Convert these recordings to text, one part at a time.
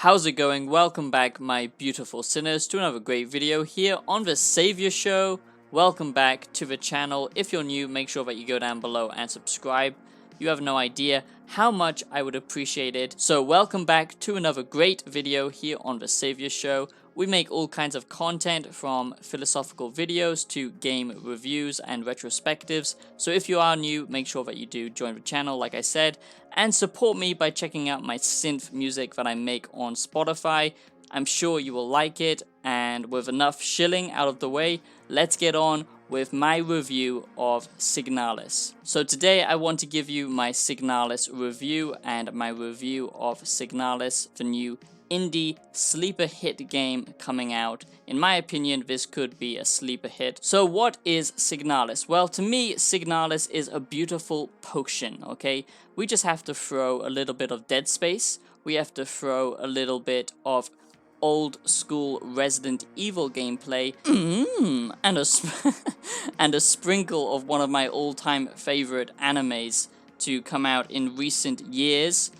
How's it going? Welcome back, my beautiful sinners, to another great video here on the Savior Show. Welcome back to the channel. If you're new, make sure that you go down below and subscribe. You have no idea how much I would appreciate it. So welcome back to another great video here on the Savior Show. We make all kinds of content, from philosophical videos to game reviews and retrospectives. So if you are new, make sure that you do join the channel, like I said, and support me by checking out my synth music that I make on Spotify. I'm sure you will like it, and with enough shilling out of the way, let's get on with my review of Signalis. So today I want to give you my Signalis review and my review of Signalis, the new indie sleeper hit game coming out. In my opinion, this could be a sleeper hit. So what is Signalis? Well, to me, Signalis is a beautiful potion, okay? We just have to throw a little bit of Dead Space. We have to throw a little bit of old school Resident Evil gameplay, and a sprinkle of one of my all-time favorite animes to come out in recent years,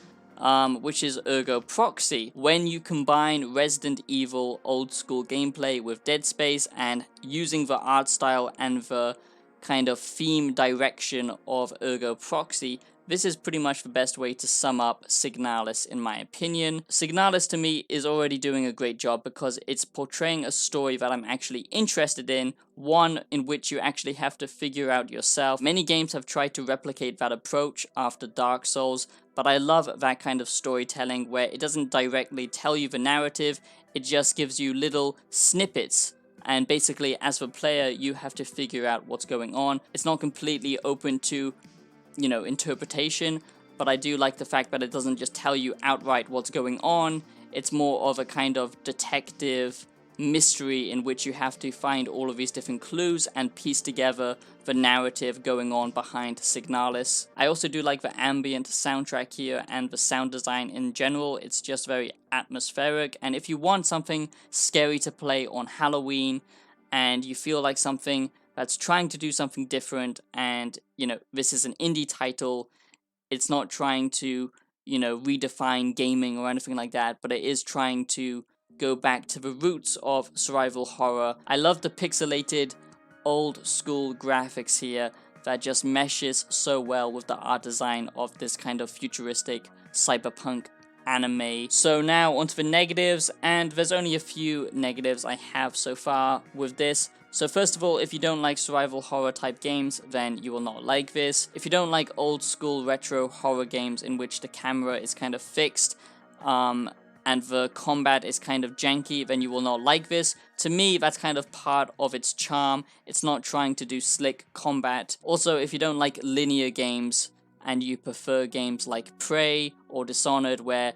which is Ergo Proxy. When you combine Resident Evil old school gameplay with Dead Space and using the art style and the kind of theme direction of Ergo Proxy, this is pretty much the best way to sum up Signalis, in my opinion. Signalis, to me, is already doing a great job because it's portraying a story that I'm actually interested in, one in which you actually have to figure out yourself. Many games have tried to replicate that approach after Dark Souls, but I love that kind of storytelling where it doesn't directly tell you the narrative, it just gives you little snippets. And basically, as the player, you have to figure out what's going on. It's not completely open to interpretation, but I do like the fact that it doesn't just tell you outright what's going on. It's more of a kind of detective mystery in which you have to find all of these different clues and piece together the narrative going on behind Signalis. I also do like the ambient soundtrack here and the sound design in general. It's just very atmospheric, and if you want something scary to play on Halloween and you feel like something that's trying to do something different, and this is an indie title, it's not trying to redefine gaming or anything like that, but it is trying to go back to the roots of survival horror. I love the pixelated old school graphics here that just meshes so well with the art design of this kind of futuristic cyberpunk anime. So now onto the negatives, and there's only a few negatives I have so far with this. So first of all, if you don't like survival horror type games, then you will not like this. If you don't like old school retro horror games in which the camera is kind of fixed, and the combat is kind of janky, then you will not like this. To me, that's kind of part of its charm. It's not trying to do slick combat. Also, if you don't like linear games and you prefer games like Prey or Dishonored, where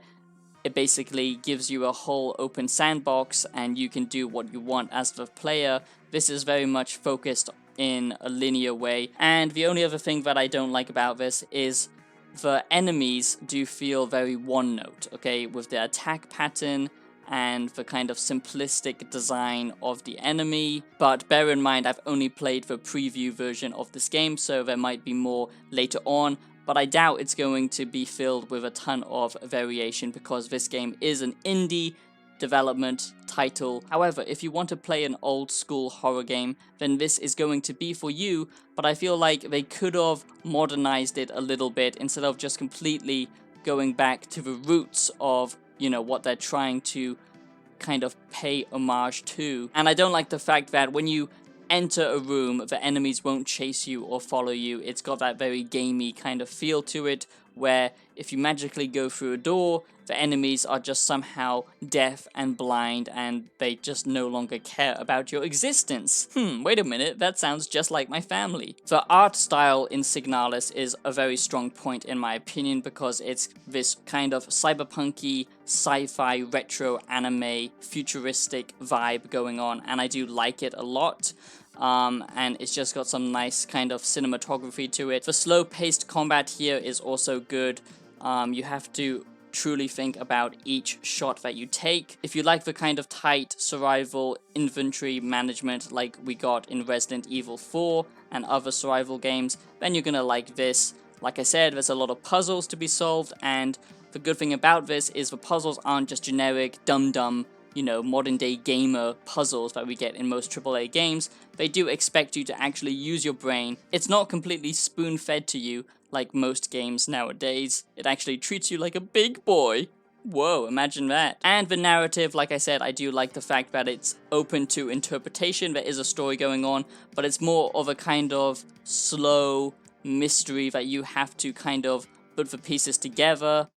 it basically gives you a whole open sandbox and you can do what you want as the player, this is very much focused in a linear way. And the only other thing that I don't like about this is the enemies do feel very one-note, okay, with the attack pattern and the kind of simplistic design of the enemy. But bear in mind, I've only played the preview version of this game, so there might be more later on, but I doubt it's going to be filled with a ton of variation because this game is an indie development title. However, if you want to play an old school horror game, then this is going to be for you, but I feel like they could have modernized it a little bit instead of just completely going back to the roots of what they're trying to kind of pay homage to. And I don't like the fact that when you enter a room, the enemies won't chase you or follow you. It's got that very gamey kind of feel to it, where if you magically go through a door, the enemies are just somehow deaf and blind and they just no longer care about your existence. Wait a minute, that sounds just like my family. The art style in Signalis is a very strong point in my opinion because it's this kind of cyberpunky, sci-fi, retro anime, futuristic vibe going on, and I do like it a lot. And it's just got some nice kind of cinematography to it. The slow-paced combat here is also good. You have to truly think about each shot that you take. If you like the kind of tight survival inventory management like we got in Resident Evil 4 and other survival games, then you're gonna like this. Like I said, there's a lot of puzzles to be solved, and The good thing about this is the puzzles aren't just generic, dumb, you know, modern day gamer puzzles that we get in most AAA games. They do expect you to actually use your brain. It's not completely spoon-fed to you like most games nowadays. It actually treats you like a big boy. Whoa, imagine that. And the narrative, like I said, I do like the fact that it's open to interpretation. There is a story going on, but it's more of a kind of slow mystery that you have to kind of put the pieces together.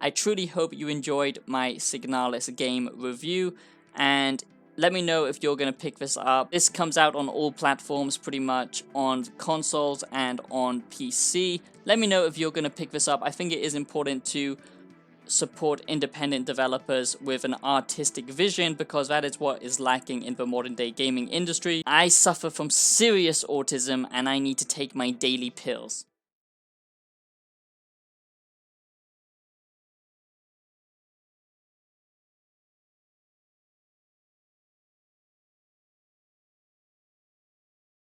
I truly hope you enjoyed my Signalis Game review, and let me know if you're going to pick this up. This comes out on all platforms pretty much, on consoles and on PC. Let me know if you're going to pick this up. I think it is important to support independent developers with an artistic vision, because that is what is lacking in the modern day gaming industry. I suffer from serious autism and I need to take my daily pills.